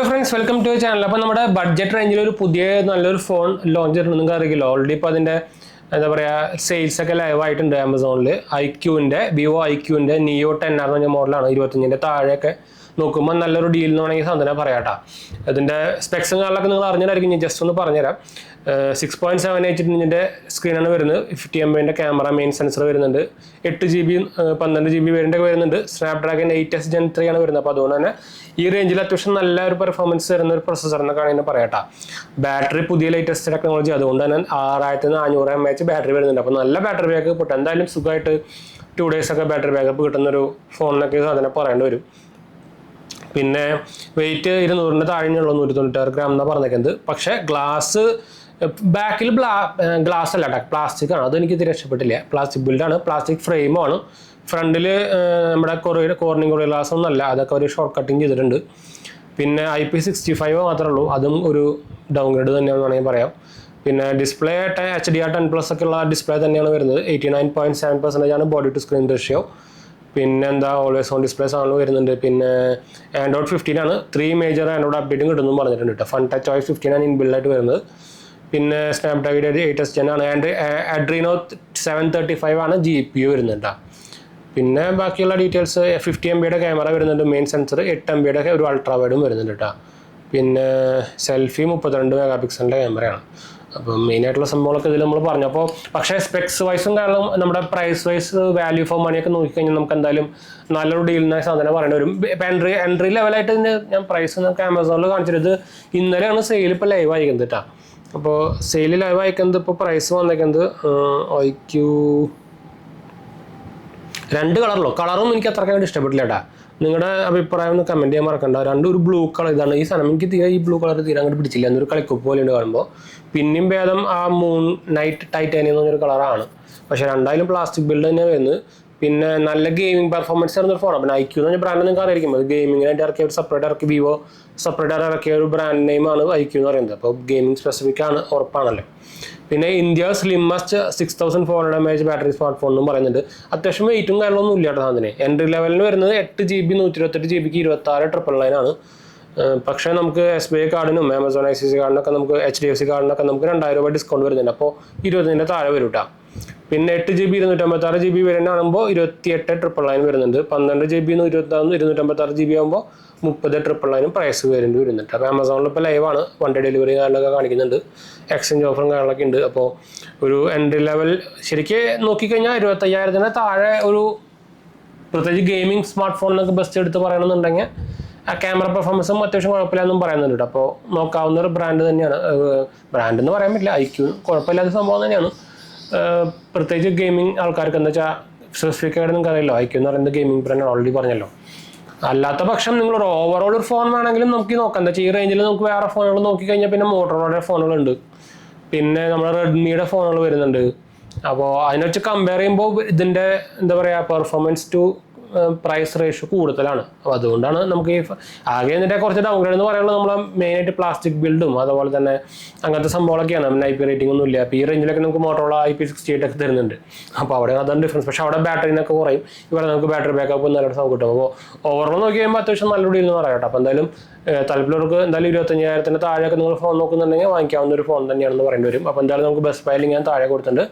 Friends, welcome to channel. അപ്പോൾ നമ്മുടെ budget റേഞ്ചിൽ ഒരു പുതിയ നല്ലൊരു ഫോൺ ലോഞ്ച് ചെയ്തിട്ടുണ്ട്. നിങ്ങൾക്ക് അറിയില്ലോ, ഓൾറെഡി ഇപ്പോൾ അതിൻ്റെ എന്താ പറയുക സെയിൽസ് ഒക്കെ ലൈവ് ആയിട്ടുണ്ട് ആമസോണിൽ. വിവോ ഐക്യൂവിൻ്റെ നിയോ 10R എന്ന് പറഞ്ഞ മോഡലാണ്. 25ൻ്റെ താഴെയൊക്കെ നോക്കുമ്പോൾ നല്ലൊരു ഡീൽ എന്ന് വേണമെങ്കിൽ സാധനം പറയാട്ടോ. അതിൻ്റെ സ്പെക്സും കാര്യങ്ങളൊക്കെ നിങ്ങൾ അറിഞ്ഞിട്ടായിരിക്കും. ഞാൻ ജസ്റ്റ് ഒന്ന് പറഞ്ഞുതരാം. 6.78 ഇഞ്ചിൻ്റെ സ്ക്രീനാണ് വരുന്നത്. 50 MB ക്യാമറ, മെയിൻ സെൻസർ വരുന്നുണ്ട്. 8GB 12GB വേരിയൻ്റ് വരുന്നുണ്ട്. സ്നാപ്ഡ്രാഗൺ 8S Gen 3 ആണ് വരുന്നത്. അപ്പോൾ അതുകൊണ്ട് തന്നെ ഈ റേഞ്ചിൽ അത്യാവശ്യം നല്ല ഒരു പെർഫോമൻസ് തരുന്ന ഒരു പ്രൊസസ്സർ എന്നൊക്കെയാണ് ഇതിനെ പറയാട്ടോ. ബാറ്ററി പുതിയ ലേറ്റസ്റ്റ് ടെക്നോളജി, അതുകൊണ്ട് തന്നെ 6400 mAh ബാറ്ററി വരുന്നുണ്ട്. അപ്പോൾ നല്ല ബാറ്ററി ബാക്കപ്പ് കിട്ടും. എന്തായാലും സുഖമായിട്ട് 2 days ഒക്കെ ബാറ്ററി ബാക്കപ്പ് കിട്ടുന്നൊരു ഫോണിനൊക്കെ സാധനം പറയേണ്ടി വരും. പിന്നെ വെയിറ്റ് 200ൻ്റെ താഴെയുള്ളൂ, 196 ഗ്രാം എന്നാണ് പറഞ്ഞേക്കുന്നത്. പക്ഷേ ബാക്കിൽ ഗ്ലാസ് അല്ല കേട്ടോ, പ്ലാസ്റ്റിക് ആണ്. അതെനിക്ക് തീരെ ഇഷ്ടപ്പെട്ടില്ല. പ്ലാസ്റ്റിക് ബിൽഡാണ്, പ്ലാസ്റ്റിക് ഫ്രെയിമാണ്. ഫ്രണ്ടിൽ നമ്മുടെ കോർണിംഗ് ഗ്ലാസ് ഒന്നല്ല, അതൊക്കെ ഒരു ഷോർട്ട് കട്ടിങ് ചെയ്തിട്ടുണ്ട്. പിന്നെ IP65 മാത്രമേ ഉള്ളൂ, അതും ഒരു ഡൗൺഗ്രേഡ് തന്നെയാണെന്ന് വേണമെങ്കിൽ പറയാം. പിന്നെ ഡിസ്പ്ലേ HDR 10+ ഒക്കെ ഉള്ള ഡിസ്പ്ലേ തന്നെയാണ് വരുന്നത്. 89.7% ആണ് ബോഡി ടു സ്ക്രീൻ റേഷ്യോ. പിന്നെ എന്താ ഓൾവേസ് ഓൺ ഡിസ്പ്ലേ സാധനം വരുന്നുണ്ട്. പിന്നെ Android 15 ആണ്. 3 മേജർ ആൻഡ്രോയിഡ് അപ്ഡേറ്റും കിട്ടുന്നു പറഞ്ഞിട്ടുണ്ട് കേട്ടോ. ഫൺ ടച്ച് OS 15 ആണ് ഇൻബിൽഡായിട്ട് വരുന്നത്. പിന്നെ സ്നാപ്ഡ്രാഗൺ 8S Gen ആണ്. Adreno 735 ആണ് GPU വരുന്നുണ്ട്. പിന്നെ ബാക്കിയുള്ള ഡീറ്റെയിൽസ് 50 MB ക്യാമറ വരുന്നുണ്ട്, മെയിൻ സെൻസർ 8 MB ഒരു അൾട്രാ വൈഡും വരുന്നുണ്ട് കേട്ടോ. പിന്നെ സെൽഫി 32 MP ക്യാമറയാണ്. അപ്പോൾ മെയിനായിട്ടുള്ള സംഭവങ്ങളൊക്കെ ഇതിൽ നമ്മൾ പറഞ്ഞപ്പോൾ, പക്ഷേ സ്പെക്സ് വൈസും കാരണം നമ്മുടെ പ്രൈസ് വൈസ് വാല്യൂ ഫോർ മണിയൊക്കെ നോക്കിക്കഴിഞ്ഞാൽ നമുക്ക് എന്തായാലും നല്ലൊരു ഡീലിനായ സാധനം പറയേണ്ടി വരും. ഇപ്പം എൻട്രി ലെവലായിട്ട് ഞാൻ പ്രൈസ് നമുക്ക് ആമസോണിൽ കാണിച്ചിട്ട് ഇന്നലെയാണ് സെയിൽ ഇപ്പോൾ ലൈവ് അയക്കുന്നത് കേട്ടോ. അപ്പോൾ സെയിൽ ലൈവ് അയക്കുന്നത് ഇപ്പോൾ പ്രൈസ് വന്നേക്കുന്നത് IQ 2 കളറിലോ. കളറും എനിക്ക് അത്രയ്ക്കായിട്ട് ഇഷ്ടപ്പെട്ടില്ല കേട്ടോ. നിങ്ങളുടെ അഭിപ്രായം ഒന്ന് കമൻറ്റ് ചെയ്യാൻ മറക്കണ്ട. രണ്ടും ഒരു ബ്ലൂ കളർ. ഇതാണ് ഈ സാധനം. എനിക്ക് തീരെ ഈ ബ്ലൂ കളർ തീരെ അങ്ങോട്ട് പിടിച്ചില്ല. എന്നൊരു കളിക്കൊപ്പ് പോലെയുണ്ട് കാണുമ്പോൾ. പിന്നെയും ഭേദം ആ മൂൺ നൈറ്റ് ടൈറ്റാനിയം എന്ന് പറഞ്ഞൊരു കളറാണ്. പക്ഷേ രണ്ടായാലും പ്ലാസ്റ്റിക് ബിൽഡ് തന്നെ വരുന്നത്. പിന്നെ നല്ല ഗെയിമിംഗ് പെർഫോമൻസ് തരുന്നൊരു ഫോണാണ്. പിന്നെ IQ എന്ന് പറഞ്ഞ ബ്രാൻഡ് നിങ്ങൾക്ക് അറിയായിരിക്കും. അത് ഗെയിമിങ്ങിനായിട്ട് ഇറക്കിയ ഒരു സെപ്പറേറ്റ് വിവോ സെപ്പറേറ്റ് ഇറക്കിയ ഒരു ബ്രാൻഡ് നെയിമാണ് IQ എന്ന് പറയുന്നത്. അപ്പോൾ ഗെയിമിംഗ് സ്പെസിഫിക് ആണ്, ഉറപ്പാണല്ലോ. പിന്നെ India slimmest 6400 mAh battery smart phone എന്നും പറയുന്നുണ്ട്. അത്യാവശ്യം വെയിറ്റും കാര്യങ്ങളൊന്നും ഇല്ല കേട്ടോ സാധനം. എൻട്രി ലെവലിന് വരുന്നത് 8GB 128GB 26,999 ആണ്. പക്ഷേ നമുക്ക് SBI കാർഡിനും Amazon ICICI കാർഡിനൊക്കെ നമുക്ക് HDFC കാർഡിനൊക്കെ നമുക്ക് 2000 രൂപ ഡിസ്കൗണ്ട് വരുന്നുണ്ട്. അപ്പോൾ 20ൻ്റെ താഴെ വരും കേട്ടോ. പിന്നെ 8GB 256GB വേരിയൻ്റ് ആകുമ്പോൾ 28,999 വരുന്നുണ്ട്. 12GB 256GB ആകുമ്പോൾ 30,999 പ്രൈസ് വേരിയൻ്റ് വരുന്നുണ്ട്. അപ്പോൾ ആമസോണിൽ ഇപ്പോൾ ലൈവാണ്. 1 day ഡെലിവറി കാര്യങ്ങളൊക്കെ കാണിക്കുന്നുണ്ട്. എക്സ്ചേഞ്ച് ഓഫറും കാര്യങ്ങളൊക്കെ ഉണ്ട്. അപ്പോൾ ഒരു എൻട്രി ലെവൽ ശരിക്കും നോക്കിക്കഴിഞ്ഞാൽ 25,000ന് താഴെ ഒരു പ്രത്യേകിച്ച് ഗെയിമിംഗ് സ്മാർട്ട് ഫോണിനൊക്കെ ബെസ്റ്റ് എടുത്ത് പറയണമെന്നുണ്ടെങ്കിൽ ആ ക്യാമറ പെർഫോമൻസും അത്യാവശ്യം കുഴപ്പമില്ലാന്നും പറയുന്നുണ്ട് കേട്ടോ. അപ്പോൾ നോക്കാവുന്ന ഒരു ബ്രാൻഡ് തന്നെയാണ്. ബ്രാൻഡ് എന്ന് പറയാൻ പറ്റില്ല, IQ കുഴപ്പമില്ലാത്ത സംഭവം തന്നെയാണ്. പ്രത്യേകിച്ച് ഗെയിമിംഗ് ആൾക്കാർക്ക് എന്താ വെച്ചാൽ സ്പെസിഫിക്കായിട്ട് നിങ്ങൾക്ക് അറിയില്ലോ, IQ എന്ന് പറയുന്നത് ഗെയിമിംഗ് ബ്രാൻഡ് ഓൾറെഡി പറഞ്ഞല്ലോ. അല്ലാത്ത പക്ഷം നിങ്ങളൊരു ഓവറോൾ ഒരു ഫോൺ വേണമെങ്കിലും നമുക്ക് നോക്കാം. എന്താ വെച്ചാൽ ഈ റേഞ്ചിൽ നമുക്ക് വേറെ ഫോണുകൾ നോക്കിക്കഴിഞ്ഞാൽ പിന്നെ മോട്ടോറോളയുടെ ഫോണുകളുണ്ട്, പിന്നെ നമ്മുടെ റെഡ്മിയുടെ ഫോണുകൾ വരുന്നുണ്ട്. അപ്പോൾ അതിനെ വെച്ച് കമ്പയർ ചെയ്യുമ്പോൾ ഇതിൻ്റെ എന്താ പറയുക പെർഫോമൻസ് ടു പ്രൈസ് റേഷ്യോ കൂടുതലാണ്. അപ്പോൾ അതുകൊണ്ടാണ് നമുക്ക് ഈ ആകെ ഇതിൻ്റെ കുറച്ച് ഡൗൺഗ്രേഡ് എന്ന് പറയുന്നത് നമ്മൾ മെയിനായിട്ട് പ്ലാസ്റ്റിക് ബിൽഡും അതുപോലെ തന്നെ അങ്ങനത്തെ സംഭവങ്ങളൊക്കെയാണ്. IP റേറ്റിംഗ് ഒന്നും ഇല്ല. അപ്പോൾ ഈ റേഞ്ചിലൊക്കെ നമുക്ക് മോട്ടോറോള IP68 ഒക്കെ തരുന്നുണ്ട്. അപ്പോൾ അവിടെ അതാണ് ഡിഫറൻസ്. പക്ഷേ അവിടെ ബാറ്ററിനൊക്കെ കുറയും, ഇവിടെ നമുക്ക് ബാറ്ററി ബാക്കപ്പ് നല്ല സമയം കിട്ടും. അപ്പോൾ ഓവറോൾ നോക്കി കഴിയുമ്പോൾ അത്യാവശ്യം നല്ല ഡീൽ എന്ന് പറയാം കേട്ടോ. അപ്പോൾ എന്തായാലും താല്പര്യമുള്ളവർക്ക് എന്തായാലും 25,000ൻ്റെ താഴെയൊക്കെ നിങ്ങൾ ഫോൺ നോക്കുന്നുണ്ടെങ്കിൽ വാങ്ങിക്കാവുന്ന ഒരു ഫോൺ തന്നെയാണെന്ന് പറയേണ്ടി വരും. അപ്പോൾ എന്തായാലും നമുക്ക് ബെസ്റ്റ് ബൈ ലിങ്ക് ഞാൻ താഴെ കൊടുത്തിട്ടുണ്ട്.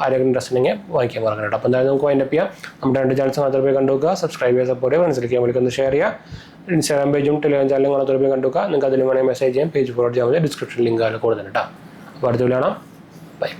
ആരെങ്കിലും ഇൻട്രസ്റ്റ് ഉണ്ടെങ്കിൽ വാങ്ങിക്കാൻ മറക്കണം കേട്ടോ. അപ്പോൾ എന്തായാലും നമുക്ക് വൈൻഡപ്പ് ചെയ്യാം. നമ്മുടെ 2 ചാനൽസ് മാത്രമേ പോയി കണ്ടുവെക്കുക, സബ്സ്ക്രൈബ് ചെയ്യുക, സപ്പോർട്ട് ചെയ്യുക, ഫ്രണ്ട്സിലേക്ക് വിളിക്കുന്നത് ഷെയർ ചെയ്യുക. ഇൻസ്റ്റാഗ്രാം പേജും ടെലിഗ്രാം ചാനലും മാത്രമേ പോയി കണ്ടുവെക്കുക. നിങ്ങൾക്ക് അതിൽ വേണമെങ്കിൽ മെസ്സേജ് ചെയ്യാം. പേജ് ഫോർവേഡ് ചെയ്യാൻ മതി. ഡിസ്ക്രിപ്ഷൻ ലിങ്ക് ആണ് കൊടുത്തിട്ടുണ്ട് കേട്ടോ. അപ്പോൾ അടുത്ത കാണാം. ബൈ.